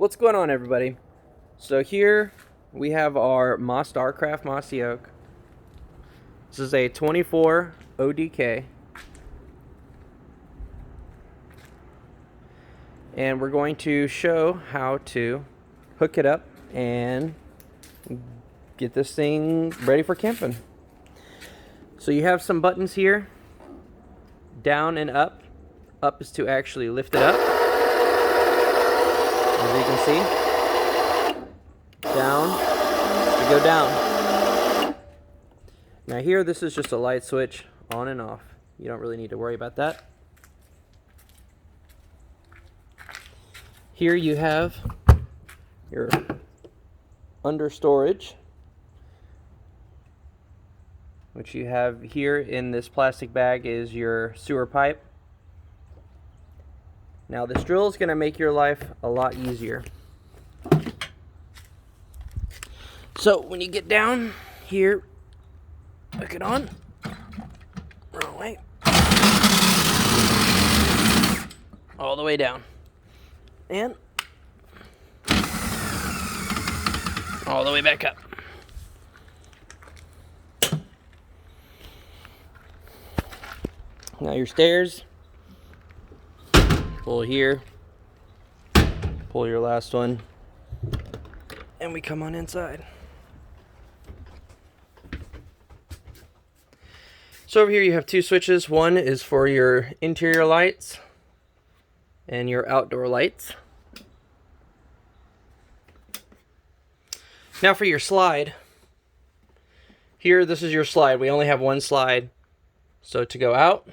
What's going on, everybody? So here we have our Starcraft Mossy Oak. This is a 24 ODK, and we're going to show how to hook it up and get this thing ready for camping. So you have some buttons here, down and up. Up is to actually lift it up, as you can see. Down, we go down. Now here, this is just a light switch, on and off. You don't really need to worry about that. Here you have your under storage, which you have here in this plastic bag is your sewer pipe. Now this drill is going to make your life a lot easier. So when you get down here, hook it on. Wrong way. All the way down. And all the way back up. Now your stairs. Pull here. Pull your last one. And we come on inside. So over here you have two switches. One is for your interior lights and your outdoor lights. Now for your slide. Here, this is your slide. We only have one slide. So to go out.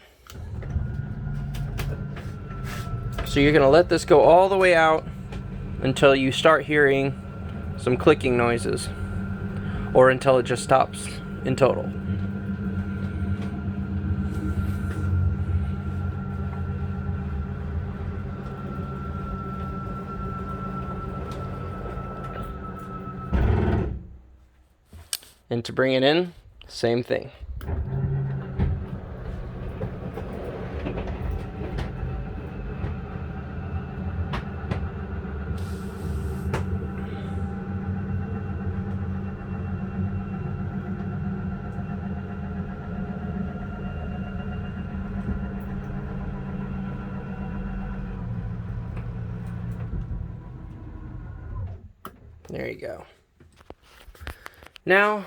So you're going to let this go all the way out until you start hearing some clicking noises, or until it just stops in total. And to bring it in, same thing. There you go. Now,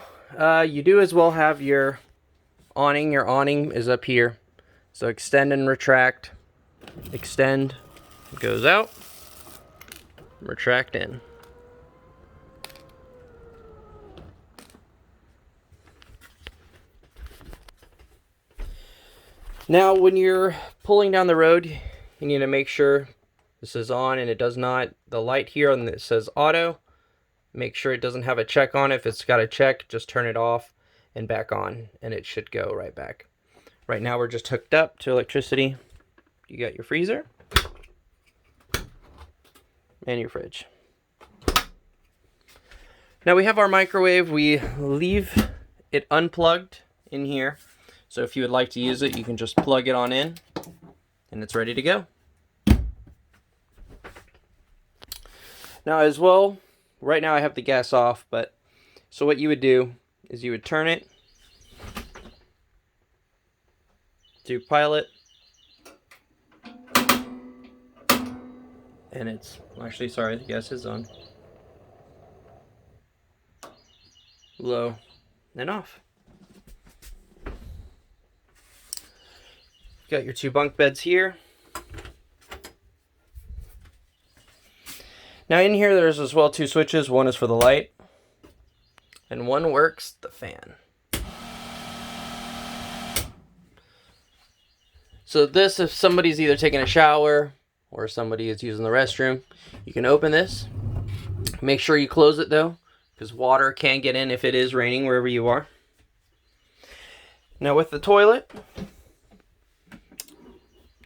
you do as well have your awning. Your awning is up here. So extend and retract. Extend, goes out. Retract in. Now, when you're pulling down the road, you need to make sure this is on and it does not, the light here on it says auto. Make sure it doesn't have a check on it. If it's got a check, just turn it off and back on, and it should go right back. Right now we're just hooked up to electricity. You got your freezer and your fridge. Now we have our microwave. We leave it unplugged in here. So if you would like to use it, you can just plug it on in and it's ready to go. Now as well, right now I have the gas off, but so what you would do is you would turn it to pilot, and it's actually, sorry, the gas is on, low, and off. Got your two bunk beds here. Now in here there's as well two switches. One is for the light and one works the fan. So this, if somebody's either taking a shower or somebody is using the restroom, you can open this. Make sure you close it though, because water can get in if it is raining wherever you are. Now with the toilet,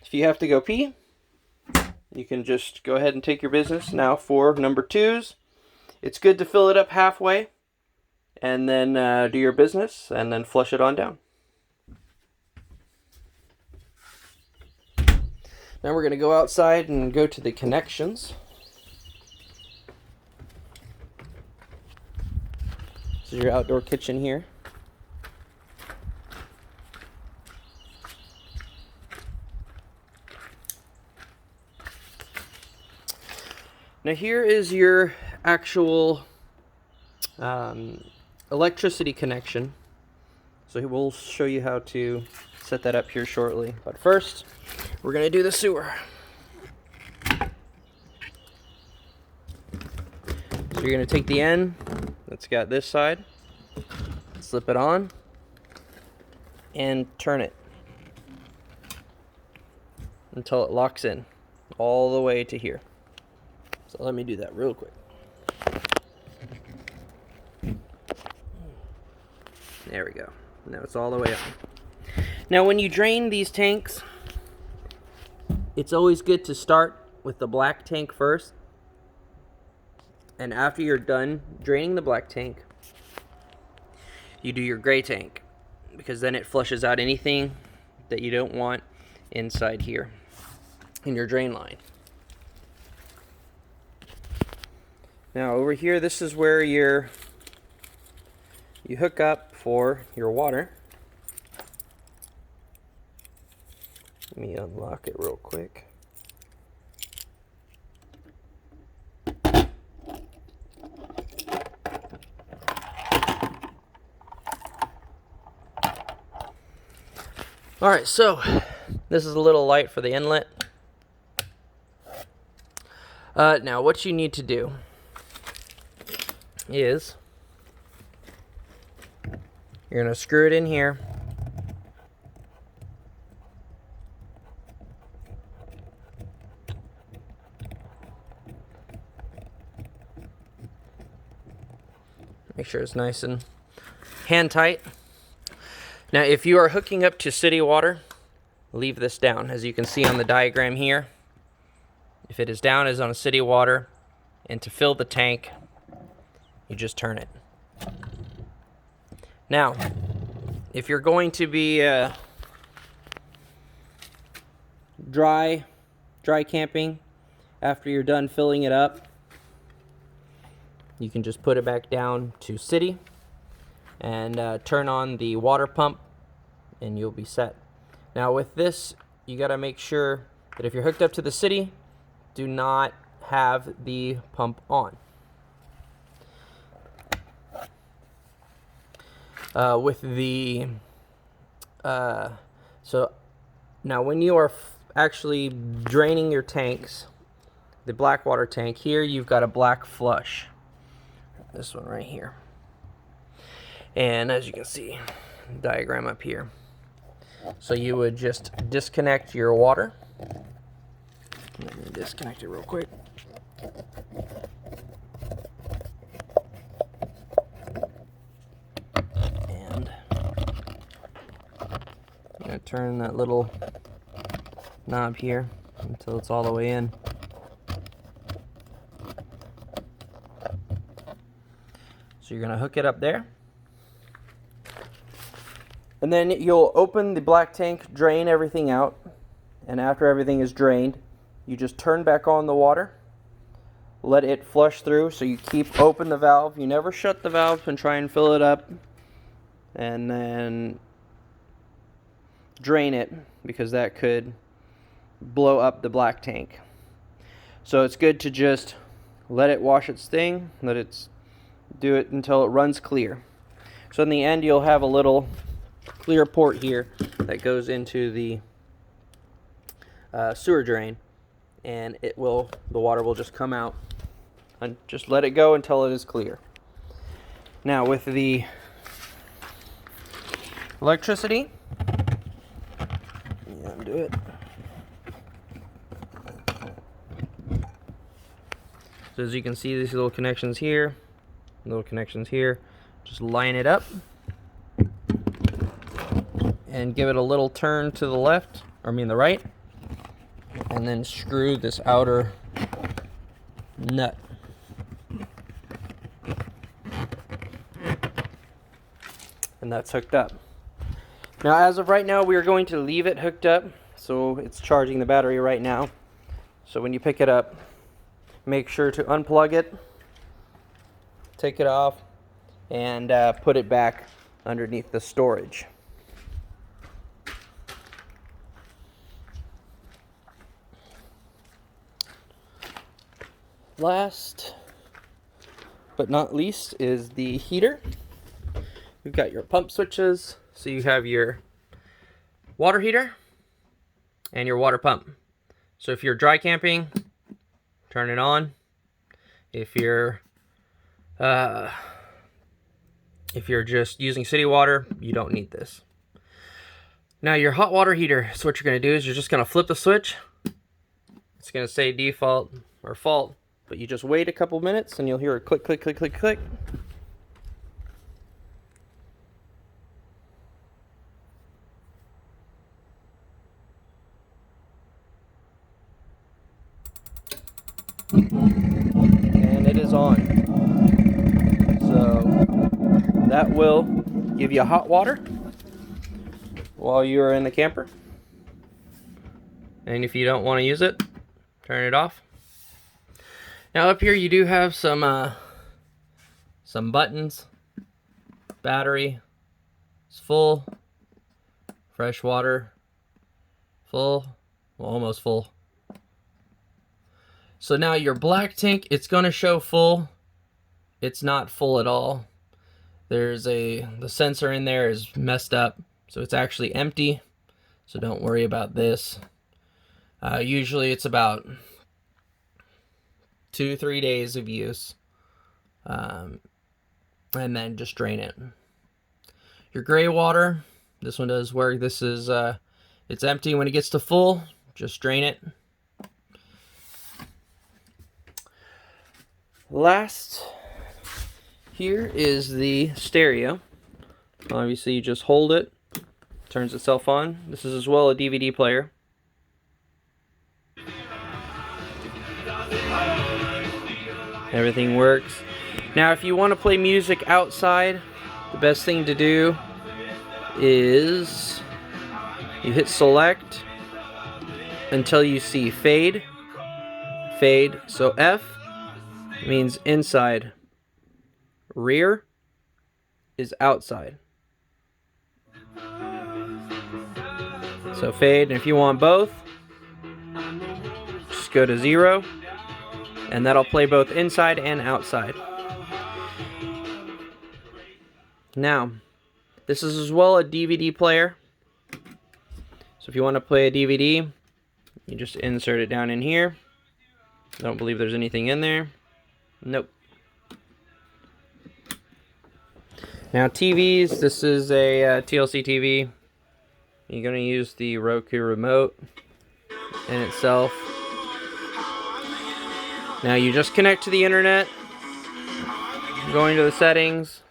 if you have to go pee, you can just go ahead and take your business. Now for number twos, it's good to fill it up halfway and then do your business and then flush it on down. Now we're going to go outside and go to the connections. This is your outdoor kitchen here. Now here is your actual electricity connection. So we'll show you how to set that up here shortly. But first, we're going to do the sewer. So you're going to take the end that's got this side, slip it on, and turn it until it locks in all the way to here. So let me do that real quick. There we go. Now it's all the way on. Now when you drain these tanks, it's always good to start with the black tank first. And after you're done draining the black tank, you do your gray tank, because then it flushes out anything that you don't want inside here in your drain line. Now over here, this is where you hook up for your water. Let me unlock it real quick. Alright, so this is a little light for the inlet. Now what you need to do is you're going to screw it in here. Make sure it's nice and hand tight. Now if you are hooking up to city water, leave this down. As you can see on the diagram here, if it is down, it's on a city water, and to fill the tank, you just turn it. Now, if you're going to be dry camping after you're done filling it up, you can just put it back down to city and turn on the water pump, and you'll be set. Now with this, you got to make sure that if you're hooked up to the city, do not have the pump on. So now when you are actually draining your tanks, the black water tank here, you've got a black flush. This one right here. And as you can see, diagram up here. So you would just disconnect your water. Let me disconnect it real quick. And I'm going to turn that little knob here until it's all the way in. So you're going to hook it up there. And then you'll open the black tank, drain everything out, and after everything is drained, you just turn back on the water, let it flush through. So you keep open the valve, you never shut the valve and try and fill it up, and then drain it, because that could blow up the black tank. So it's good to just let it wash its thing, let it do it until it runs clear. So in the end, you'll have a little clear port here that goes into the sewer drain, and the water will just come out, and just let it go until it is clear. Now with the electricity, let me undo it. So as you can see, these little connections here, little connections here, just line it up and give it a little turn to the left, or the right, and then screw this outer nut. And that's hooked up. Now as of right now, we are going to leave it hooked up, so it's charging the battery right now. So when you pick it up, make sure to unplug it, take it off, and put it back underneath the storage. Last but not least is the heater. We've got your pump switches. So you have your water heater and your water pump. So if you're dry camping, turn it on. If you're just using city water, you don't need this. Now your hot water heater, so what you're going to do is you're just going to flip the switch. It's going to say default or fault, but you just wait a couple minutes and you'll hear a click, click, click, click, click. And it is on. So that will give you hot water while you're in the camper. And if you don't want to use it, turn it off. Now up here you do have some buttons. Battery is full. Fresh water, full. Well, almost full. So now your black tank, it's going to show full. It's not full at all. The sensor in there is messed up, so it's actually empty. So don't worry about this. Usually it's about 2-3 days of use, and then just drain it. Your gray water, this one does work. This is it's empty. When it gets to full, just drain it. Last here is the stereo. Obviously you just hold it, turns itself on. This is as well a DVD player. Everything works. Now if you want to play music outside, the best thing to do is you hit select until you see fade. Fade. So F means inside. Rear is outside. So fade, and if you want both, just go to 0, and that'll play both inside and outside. Now, this is as well a DVD player. So if you want to play a DVD, you just insert it down in here. I don't believe there's anything in there. Nope. Now TVs, this is a TLC TV. You're going to use the Roku remote in itself. Now you just connect to the internet, going to the settings,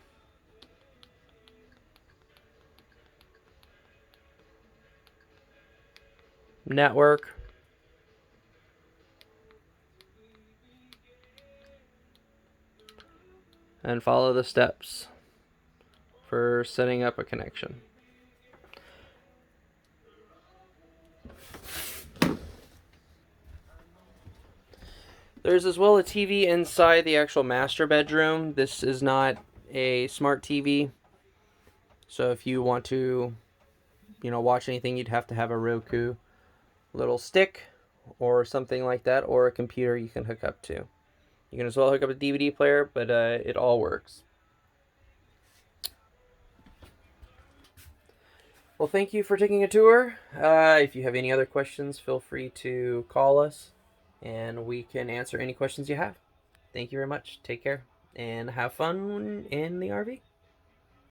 network, and follow the steps for setting up a connection. There's as well a TV inside the actual master bedroom. This is not a smart TV, so if you want to, watch anything, you'd have to have a Roku little stick or something like that, or a computer you can hook up to. You can as well hook up a DVD player, but it all works. Well, thank you for taking a tour. If you have any other questions, feel free to call us, and we can answer any questions you have. Thank you very much. Take care, and have fun in the RV.